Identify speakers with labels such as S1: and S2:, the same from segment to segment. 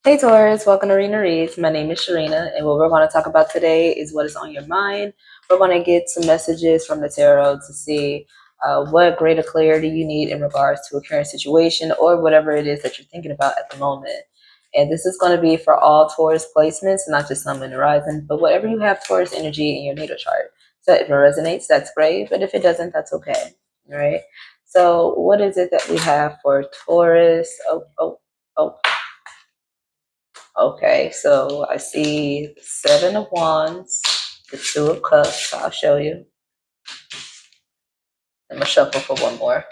S1: Hey Taurus, welcome to Rena Reads. My name is Sharena, and what we're going to talk about today is what is on your mind. We're going to get some messages from the tarot to see what greater clarity you need in regards to a current situation or whatever it is that you're thinking about at the moment. And this is going to be for all Taurus placements, not just Sun, Moon, and Rising, but whatever you have Taurus energy in your natal chart. So if it resonates, that's great, but if it doesn't, that's okay. All right. So what is it that we have for Taurus? Oh. Okay, so I see the Seven of Wands, the Two of Cups. I'll show you. I'm gonna shuffle for one more.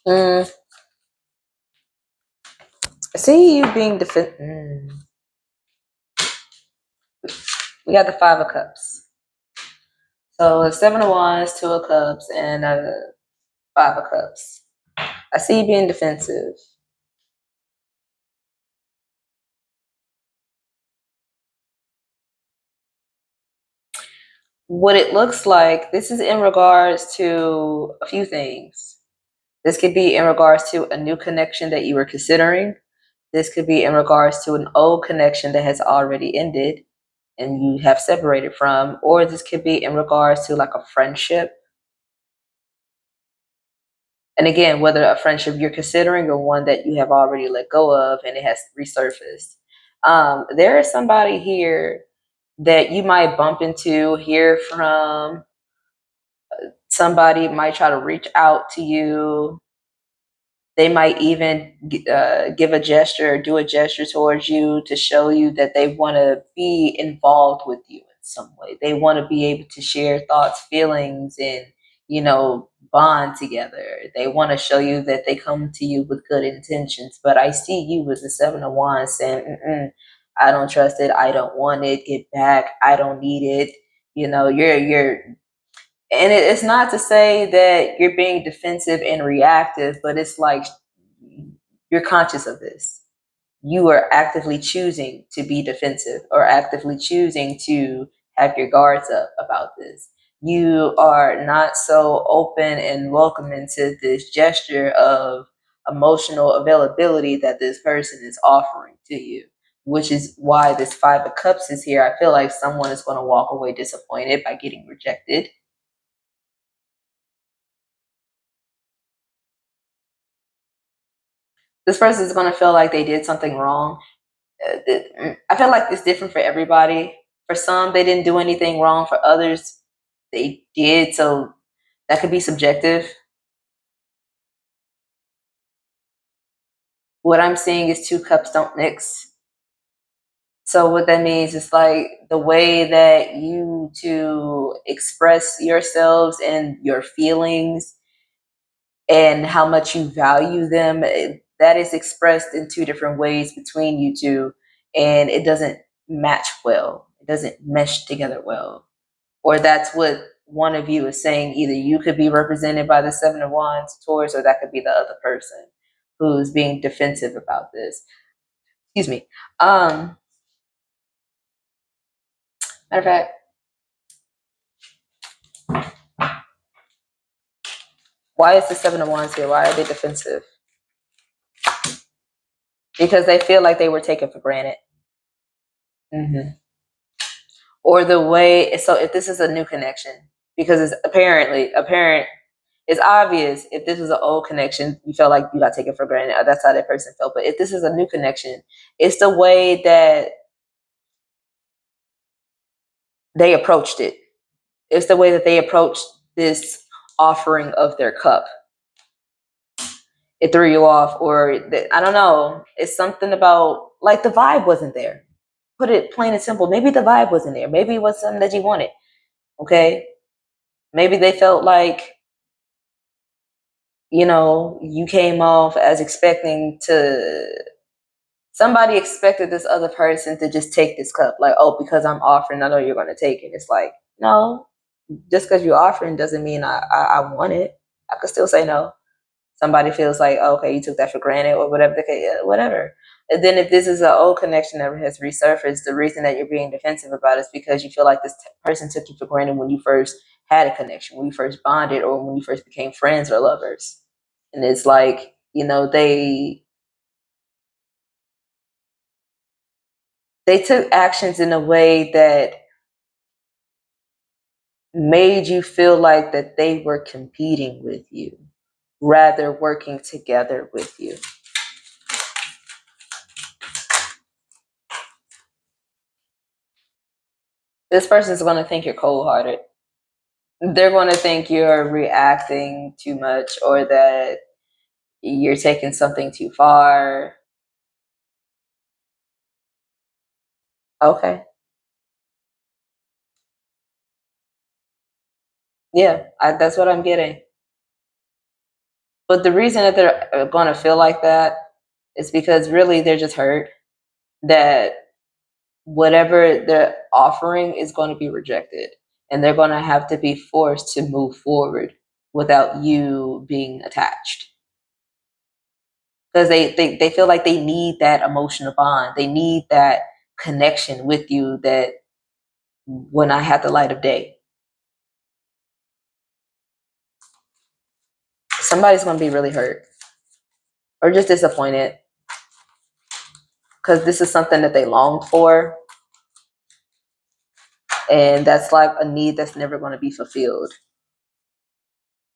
S1: I see you being defensive. We got the Five of Cups. So the Seven of Wands, Two of Cups, and Five of Cups. I see you being defensive. What it looks like, this is in regards to a few things. This could be in regards to a new connection that you were considering. This could be in regards to an old connection that has already ended and you have separated from, or this could be in regards to like a friendship. And again, whether a friendship you're considering or one that you have already let go of and it has resurfaced. There is somebody here that you might bump into, hear from. Somebody might try to reach out to you. They might even give a gesture, do a gesture towards you to show you that they want to be involved with you in some way. They want to be able to share thoughts, feelings, and, bond together. They want to show you that they come to you with good intentions. But I see you with the Seven of Wands saying, I don't trust it. I don't want it. Get back. I don't need it. You're and it's not to say that you're being defensive and reactive, but it's like you're conscious of this. You are actively choosing to be defensive or actively choosing to have your guards up about this. You are not so open and welcoming to this gesture of emotional availability that this person is offering to you, which is why this Five of Cups is here. I feel like someone is going to walk away disappointed by getting rejected. This person is going to feel like they did something wrong. I feel like it's different for everybody. For some, they didn't do anything wrong. For others, they did. So that could be subjective. What I'm seeing is two cups don't mix. So what that means is like the way that you to express yourselves and your feelings and how much you value them, that is expressed in two different ways between you two, and it doesn't match well. It doesn't mesh together well. Or that's what one of you is saying. Either you could be represented by the Seven of Wands, Taurus, or that could be the other person who's being defensive about this. Excuse me. Matter of fact, why is the Seven of Wands here? Why are they defensive? Because they feel like they were taken for granted. Or the way, so if this is a new connection, because it's apparent, it's obvious if this was an old connection, you felt like you got taken for granted. That's how that person felt. But if this is a new connection, it's the way that they approached it. It's the way that they approached this offering of their cup. It threw you off, or I don't know. It's something about like the vibe wasn't there. Put it plain and simple. Maybe the vibe wasn't there. Maybe it was something that you wanted. Okay. Maybe they felt like, you came off as expecting to, somebody expected this other person to just take this cup. Like, oh, because I'm offering, I know you're going to take it. It's like, no, just because you're offering doesn't mean I want it. I could still say no. Somebody feels like, oh, okay, you took that for granted or whatever the case, whatever. And then if this is an old connection that has resurfaced, the reason that you're being defensive about it is because you feel like this person took you for granted when you first had a connection, when you first bonded, or when you first became friends or lovers. And it's like they took actions in a way that made you feel like that they were competing with you rather working together with you. This person's going to think you're cold-hearted. They're going to think you're reacting too much or that you're taking something too far. Okay. Yeah, that's what I'm getting. But the reason that they're going to feel like that is because really they're just hurt that whatever they're offering is going to be rejected. And they're going to have to be forced to move forward without you being attached. Because they feel like they need that emotional bond. They need that connection with you that will not have the light of day. Somebody's going to be really hurt or just disappointed because this is something that they longed for. And that's like a need that's never going to be fulfilled.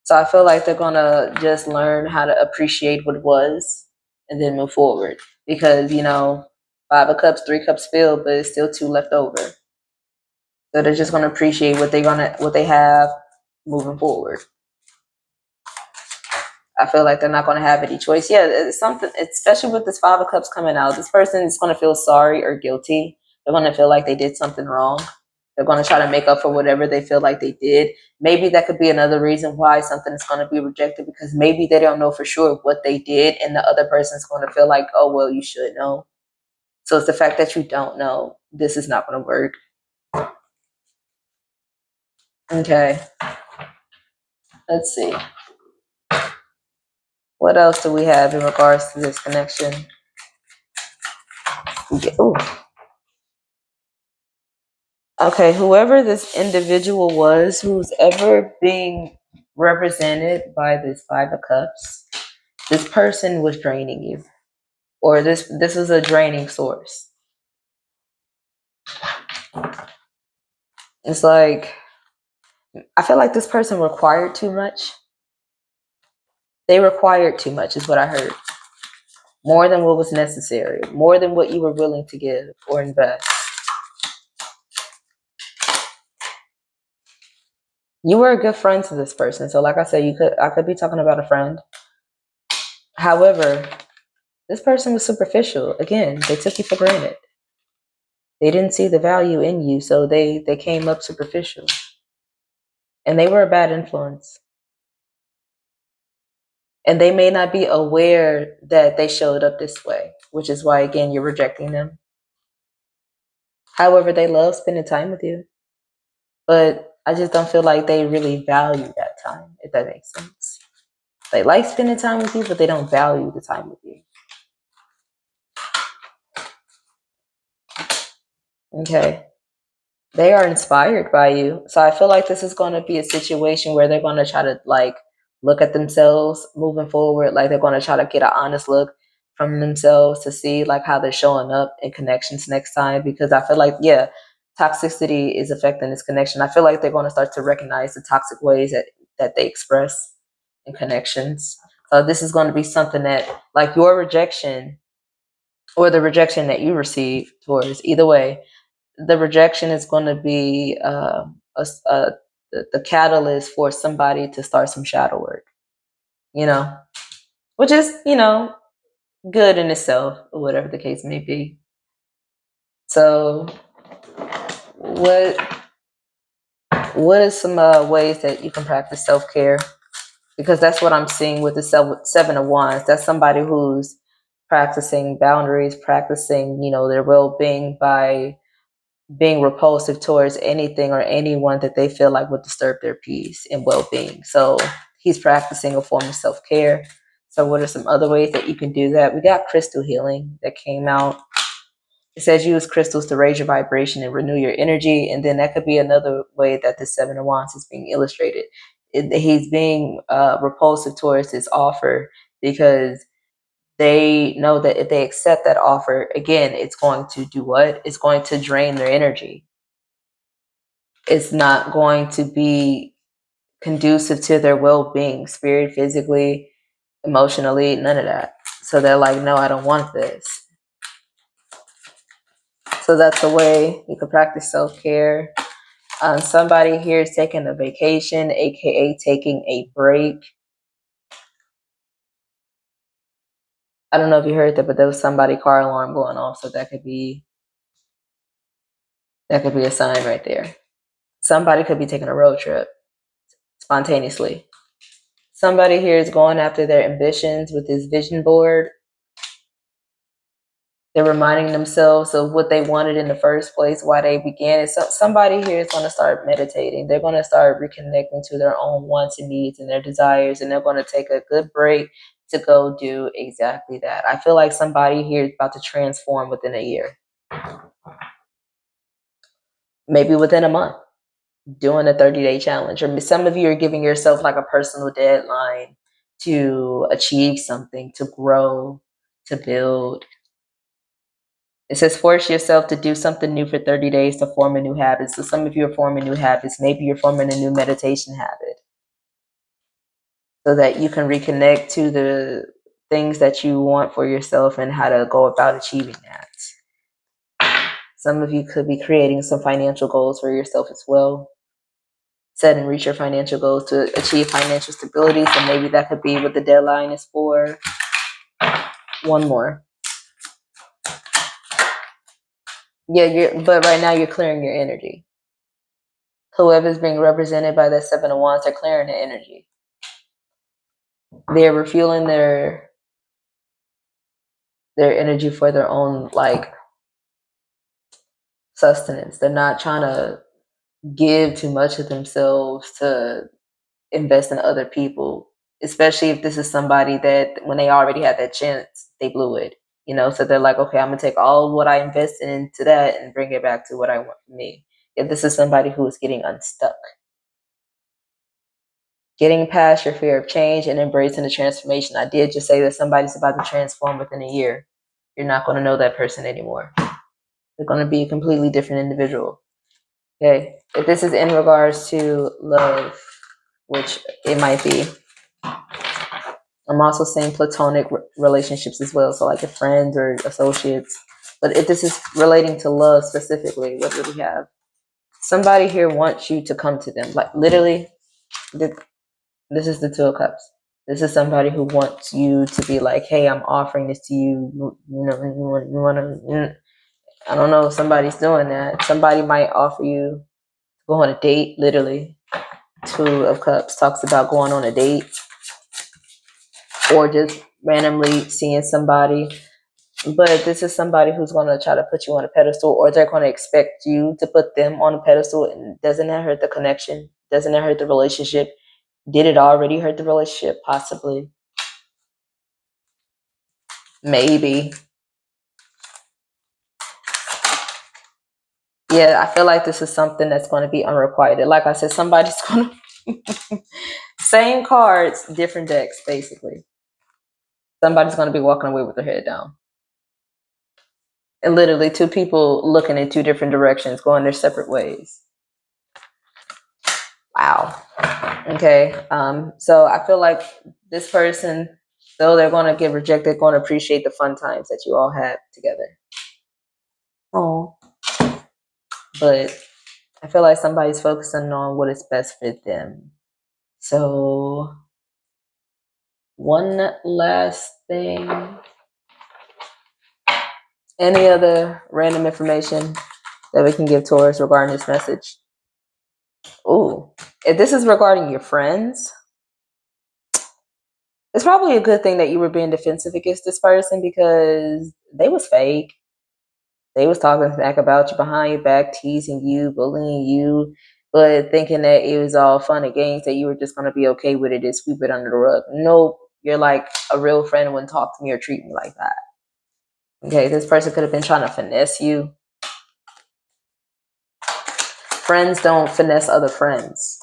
S1: So I feel like they're going to just learn how to appreciate what was and then move forward. Because, 5 of cups, 3 cups filled, but it's still 2 left over. So they're just going to appreciate what they have moving forward. I feel like they're not going to have any choice. Yeah, it's something, especially with this 5 of cups coming out, this person is going to feel sorry or guilty. They're going to feel like they did something wrong. They're going to try to make up for whatever they feel like they did. Maybe that could be another reason why something is going to be rejected, because maybe they don't know for sure what they did, and the other person's going to feel like, oh, well, you should know. So it's the fact that you don't know. This is not going to work. Okay. Let's see. What else do we have in regards to this connection? Ooh. Okay, whoever this individual was who's ever being represented by this 5 of cups, this person was draining you, or this is a draining source. It's like, I feel like this person required too much. They required too much is what I heard. More than what was necessary, more than what you were willing to give or invest. You were a good friend to this person. So like I said, I could be talking about a friend. However, this person was superficial. Again, they took you for granted. They didn't see the value in you, so they came up superficial. And they were a bad influence. And they may not be aware that they showed up this way, which is why, again, you're rejecting them. However, they love spending time with you. But I just don't feel like they really value that time, if that makes sense. They like spending time with you, but they don't value the time with you. Okay. They are inspired by you. So I feel like this is going to be a situation where they're going to try to look at themselves moving forward. Like they're going to try to get an honest look from themselves to see how they're showing up in connections next time. Because I feel like, yeah, toxicity is affecting this connection. I feel like they're going to start to recognize the toxic ways that they express in connections. So this is going to be something that, like, your rejection or the rejection that you receive towards, either way, the rejection is going to be the catalyst for somebody to start some shadow work, which is, good in itself, or whatever the case may be. So what is some ways that you can practice self-care? Because that's what I'm seeing with the 7 of Wands. That's somebody who's practicing boundaries, practicing, their well-being by being repulsive towards anything or anyone that they feel like would disturb their peace and well-being. So he's practicing a form of self-care. So what are some other ways that you can do that? We got crystal healing that came out. It says use crystals to raise your vibration and renew your energy. And then that could be another way that the 7 of Wands is being illustrated. He's being repulsive towards this offer because they know that if they accept that offer, again, it's going to do what? It's going to drain their energy. It's not going to be conducive to their well-being, spirit, physically, emotionally, none of that. So they're like, no, I don't want this. So that's a way you can practice self-care. Somebody here is taking a vacation, aka taking a break. I don't know if you heard that, but there was somebody car alarm going off, so that could be a sign right there. Somebody could be taking a road trip spontaneously. Somebody here is going after their ambitions with this vision board. They're reminding themselves of what they wanted in the first place, why they began it. So somebody here is going to start meditating. They're going to start reconnecting to their own wants and needs and their desires, and they're going to take a good break to go do exactly that. I feel like somebody here is about to transform within a year, maybe within a month, doing a 30-day challenge. Or some of you are giving yourself like a personal deadline to achieve something, to grow, to build. It says force yourself to do something new for 30 days to form a new habit. So some of you are forming new habits. Maybe you're forming a new meditation habit so that you can reconnect to the things that you want for yourself and how to go about achieving that. Some of you could be creating some financial goals for yourself as well. Set and reach your financial goals to achieve financial stability. So maybe that could be what the deadline is for. One more. Yeah, but right now you're clearing your energy. Whoever's being represented by that 7 of Wands, they're clearing the energy. They're refueling their energy for their own like sustenance. They're not trying to give too much of themselves to invest in other people, especially if this is somebody that when they already had that chance, they blew it. So they're like, okay, I'm gonna take all what I invested into that and bring it back to what I want for me. If this is somebody who is getting unstuck, getting past your fear of change and embracing the transformation. I did just say that somebody's about to transform within a year. You're not going to know that person anymore. They're going to be a completely different individual. Okay. If this is in regards to love, which it might be, I'm also saying platonic relationships as well. So like your friends or associates. But if this is relating to love specifically, what do we have? Somebody here wants you to come to them. Like literally, this is the Two of Cups. This is somebody who wants you to be like, hey, I'm offering this to you. You want to, I don't know if somebody's doing that. Somebody might offer you to go on a date, literally. Two of Cups talks about going on a date or just randomly seeing somebody. But this is somebody who's going to try to put you on a pedestal, or they're going to expect you to put them on a pedestal. And doesn't that hurt the connection? Doesn't that hurt the relationship? Did it already hurt the relationship? Possibly. Maybe. Yeah, I feel like this is something that's going to be unrequited. Like I said, somebody's going to same cards, different decks, basically. Somebody's going to be walking away with their head down. And literally two people looking in two different directions, going their separate ways. Wow. Okay. So I feel like this person, though they're going to get rejected, going to appreciate the fun times that you all had together. Oh. But I feel like somebody's focusing on what is best for them. So one last thing. Any other random information that we can give Taurus regarding this message? Ooh, if this is regarding your friends, it's probably a good thing that you were being defensive against this person because they was fake. They was talking smack about you behind your back, teasing you, bullying you, but thinking that it was all fun and games, that you were just going to be okay with it and sweep it under the rug. Nope. You're like a real friend, wouldn't talk to me or treat me like that. Okay, this person could have been trying to finesse you. Friends don't finesse other friends.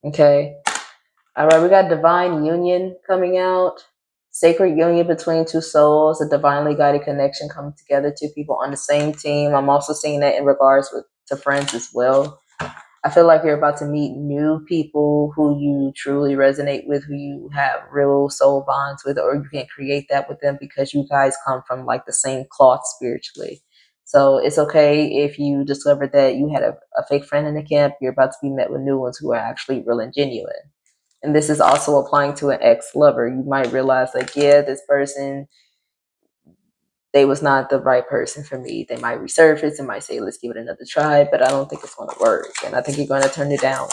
S1: Okay. All right, we got divine union coming out. Sacred union between two souls, a divinely guided connection coming together, two people on the same team. I'm also seeing that in regards to friends as well. I feel like you're about to meet new people who you truly resonate with, who you have real soul bonds with, or you can't create that with them because you guys come from like the same cloth spiritually. So it's okay if you discover that you had a fake friend in the camp. You're about to be met with new ones who are actually real and genuine. And this is also applying to an ex-lover. You might realize like, yeah, this person, they was not the right person for me. They might resurface and might say, let's give it another try, but I don't think it's going to work. And I think you're going to turn it down.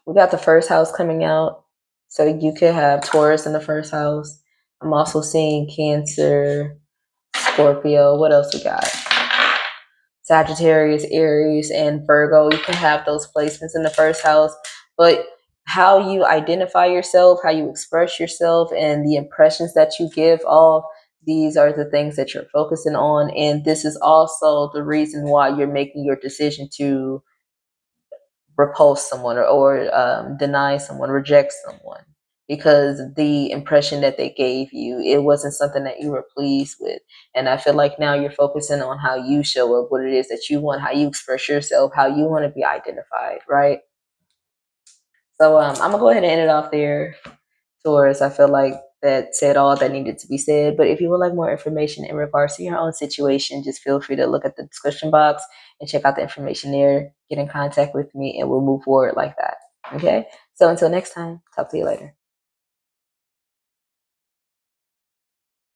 S1: We got the first house coming out. So you could have Taurus in the first house. I'm also seeing Cancer, Scorpio. What else we got? Sagittarius, Aries, and Virgo. You can have those placements in the first house. But how you identify yourself, how you express yourself, and the impressions that you give off, these are the things that you're focusing on. And this is also the reason why you're making your decision to repulse someone or deny someone, reject someone, because the impression that they gave you, it wasn't something that you were pleased with. And I feel like now you're focusing on how you show up, what it is that you want, how you express yourself, how you want to be identified, right? So I'm gonna go ahead and end it off there. Taurus, I feel like that said all that needed to be said. But if you would like more information in regards to your own situation, just feel free to look at the description box and check out the information there. Get in contact with me and we'll move forward like that. Okay? So until next time, talk to you later.